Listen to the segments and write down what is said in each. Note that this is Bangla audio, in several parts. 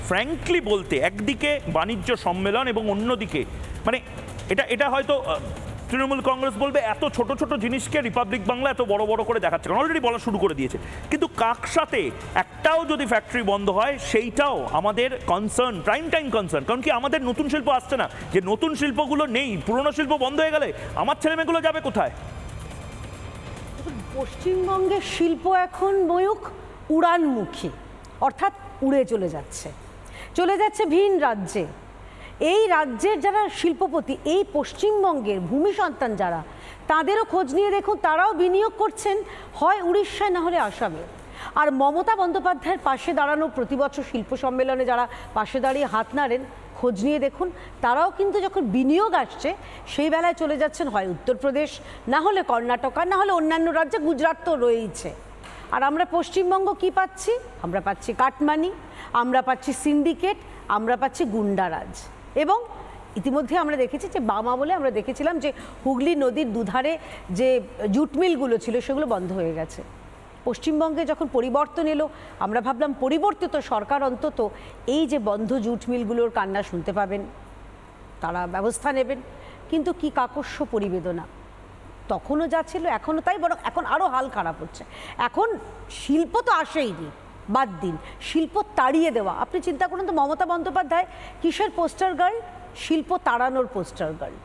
ফ্র্যাঙ্কলি বলতে একদিকে বাণিজ্য সম্মেলন এবং অন্যদিকে মানে এটা হয়তো তৃণমূল কংগ্রেস বলবে এত ছোট ছোট জিনিসকে রিপাবলিক বাংলা এত বড় বড় করে দেখাচ্ছে, কারণ অলরেডি বলা শুরু করে দিয়েছে। কিন্তু কাকসাতে একটাও যদি ফ্যাক্টরি বন্ধ হয় সেইটাও আমাদের কনসার্ন, প্রাইম টাইম কনসার্ন। কারণ কি আমাদের নতুন শিল্প আসছে না, যে নতুন শিল্পগুলো নেই, পুরনো শিল্প বন্ধ হয়ে গেলে আমার ছেলেমেয়েগুলো যাবে কোথায়? পশ্চিমবঙ্গের শিল্প এখন ময়ূখ উড়ানমুখী, অর্থাৎ উড়ে চলে যাচ্ছে ভিন রাজ্যে। এই রাজ্যের যারা শিল্পপতি, এই পশ্চিমবঙ্গের ভূমি সন্তান যারা, তাদেরও খোঁজ নিয়ে দেখুন, তারাও বিনিয়োগ করছেন হয় উড়িষ্যায় না হলে আসামে। আর মমতা বন্দ্যোপাধ্যায়ের পাশে দাঁড়ানো, প্রতি বছর শিল্প সম্মেলনে যারা পাশে দাঁড়িয়ে হাত নাড়েন, খোঁজ নিয়ে দেখুন, তারাও কিন্তু যখন বিনিয়োগ আসছে সেই বেলায় চলে যাচ্ছেন হয় উত্তরপ্রদেশ, না হলে কর্ণাটকা, না হলে অন্যান্য রাজ্যে, গুজরাট তো রয়েইছে। আর আমরা পশ্চিমবঙ্গ কি পাচ্ছি? আমরা পাচ্ছি কাটমানি, আমরা পাচ্ছি সিন্ডিকেট, আমরা পাচ্ছি গুন্ডারাজ। এবং ইতিমধ্যে আমরা দেখেছি যে বামা বলে আমরা দেখেছিলাম যে হুগলি নদীর দুধারে যে জুট মিলগুলো ছিল সেগুলো বন্ধ হয়ে গেছে। পশ্চিমবঙ্গে যখন পরিবর্তন এলো, আমরা ভাবলাম পরিবর্তিত সরকার অন্তত এই যে বন্ধ জুট মিলগুলোর কান্না শুনতে পাবেন, তারা ব্যবস্থা নেবেন। কিন্তু কি কাকস্য পরিবেদনা! তখনও যা ছিল এখনও তাই, বরং এখন আরও হাল খারাপ হচ্ছে। এখন শিল্প তো আসেইনি, বাদ দিন শিল্প তাড়িয়ে দেওয়া। আপনি চিন্তা করুন তো, মমতা বন্দ্যোপাধ্যায় কিসের পোস্টার গার্ল? শিল্প তাড়ানোর পোস্টার গার্ল।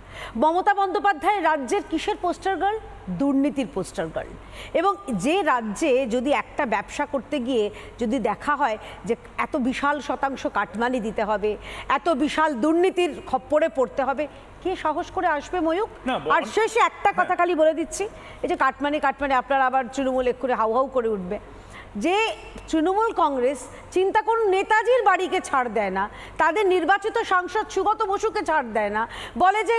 মমতা বন্দ্যোপাধ্যায় রাজ্যের কিসের পোস্টার গার্ল? দুর্নীতির পোস্টার গার্ল। এবং যে রাজ্যে যদি একটা ব্যবসা করতে গিয়ে যদি দেখা হয় যে এত বিশাল শতাংশ কাটমানি দিতে হবে, এত বিশাল দুর্নীতির খপ্পরে পড়তে হবে, কে সাহস করে আসবে ময়ূক? আর শেষে একটা কথা খালি বলে দিচ্ছি, এই যে কাটমানি আপনারা আবার তৃণমূল করে হাউ হাউ করে উঠবে, যে তৃণমূল কংগ্রেস চিন্তা করুন নেতাজির বাড়িকে ছাড় দেয় না, তাদের নির্বাচিত সাংসদ সুগত বসুকে ছাড় দেয় না, বলে যে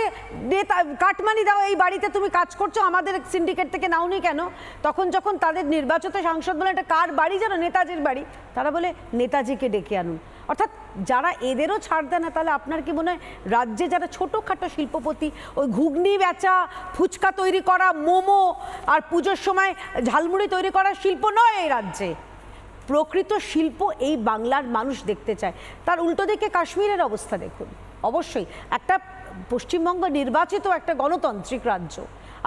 নেতা কাটমানি দাও, এই বাড়িতে তুমি কাজ করছো, আমাদের সিন্ডিকেট থেকে নাওনি কেন? তখন যখন তাদের নির্বাচিত সাংসদ বলে এটা কার বাড়ি জানো? নেতাজির বাড়ি, তারা বলে নেতাজিকে ডেকে আনুন। অর্থাৎ যারা এদেরও ছাড় দেয় না, তাহলে আপনার কি মনে হয় রাজ্যে যারা ছোটোখাটো শিল্পপতি, ওই ঘুগনি বেচা, ফুচকা তৈরি করা, মোমো আর পুজোর সময় ঝালমুড়ি তৈরি করা শিল্প নয় এই রাজ্যে। প্রকৃত শিল্প এই বাংলার মানুষ দেখতে চায়। তার উল্টো দিকে কাশ্মীরের অবস্থা দেখুন। অবশ্যই একটা পশ্চিমবঙ্গ নির্বাচিত একটা গণতান্ত্রিক রাজ্য,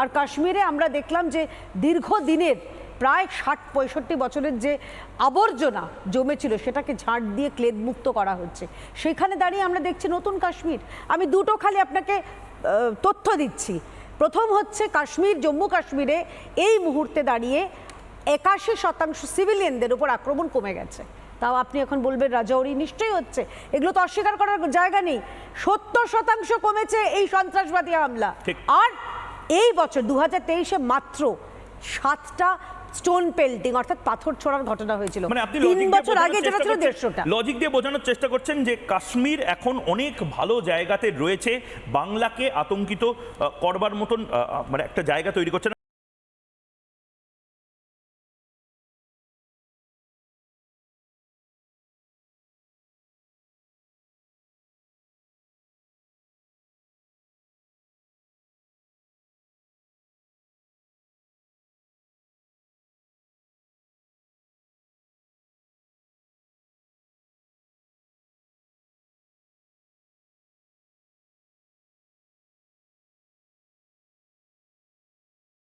আর কাশ্মীরে আমরা দেখলাম যে দীর্ঘদিনের প্রায় ৬০-৬৫ বছরের যে আবর্জনা জমেছিল সেটাকে ঝাড় দিয়ে ক্লেদমুক্ত করা হচ্ছে। সেখানে দাঁড়িয়ে আমরা দেখছি নতুন কাশ্মীর। আমি দুটো খালি আপনাকে তথ্য দিচ্ছি। প্রথম হচ্ছে কাশ্মীর, জম্মু কাশ্মীরে এই মুহূর্তে দাঁড়িয়ে ৮১% সিভিলিয়ানদের উপর আক্রমণ কমে গেছে। তাও আপনি এখন বলবেন রাজৌরি, নিশ্চয়ই হচ্ছে, এগুলো তো অস্বীকার করার জায়গা নেই। ৭০% কমেছে এই সন্ত্রাসবাদী হামলা। আর এই বছর 2023-এ মাত্র 7টা স্টোন পেল্টিং অর্থাৎ পাথর ছোড়ার ঘটনা হয়েছিল। মানে আপনি 3 বছর আগে যেটা ছিল 150টা। লজিক দিয়ে বোঝানোর চেষ্টা করছেন যে কাশ্মীর এখন অনেক ভালো জায়গাতে রয়েছে, বাংলাকে আতঙ্কিত করবার মতন মানে একটা জায়গা তৈরি করছে না।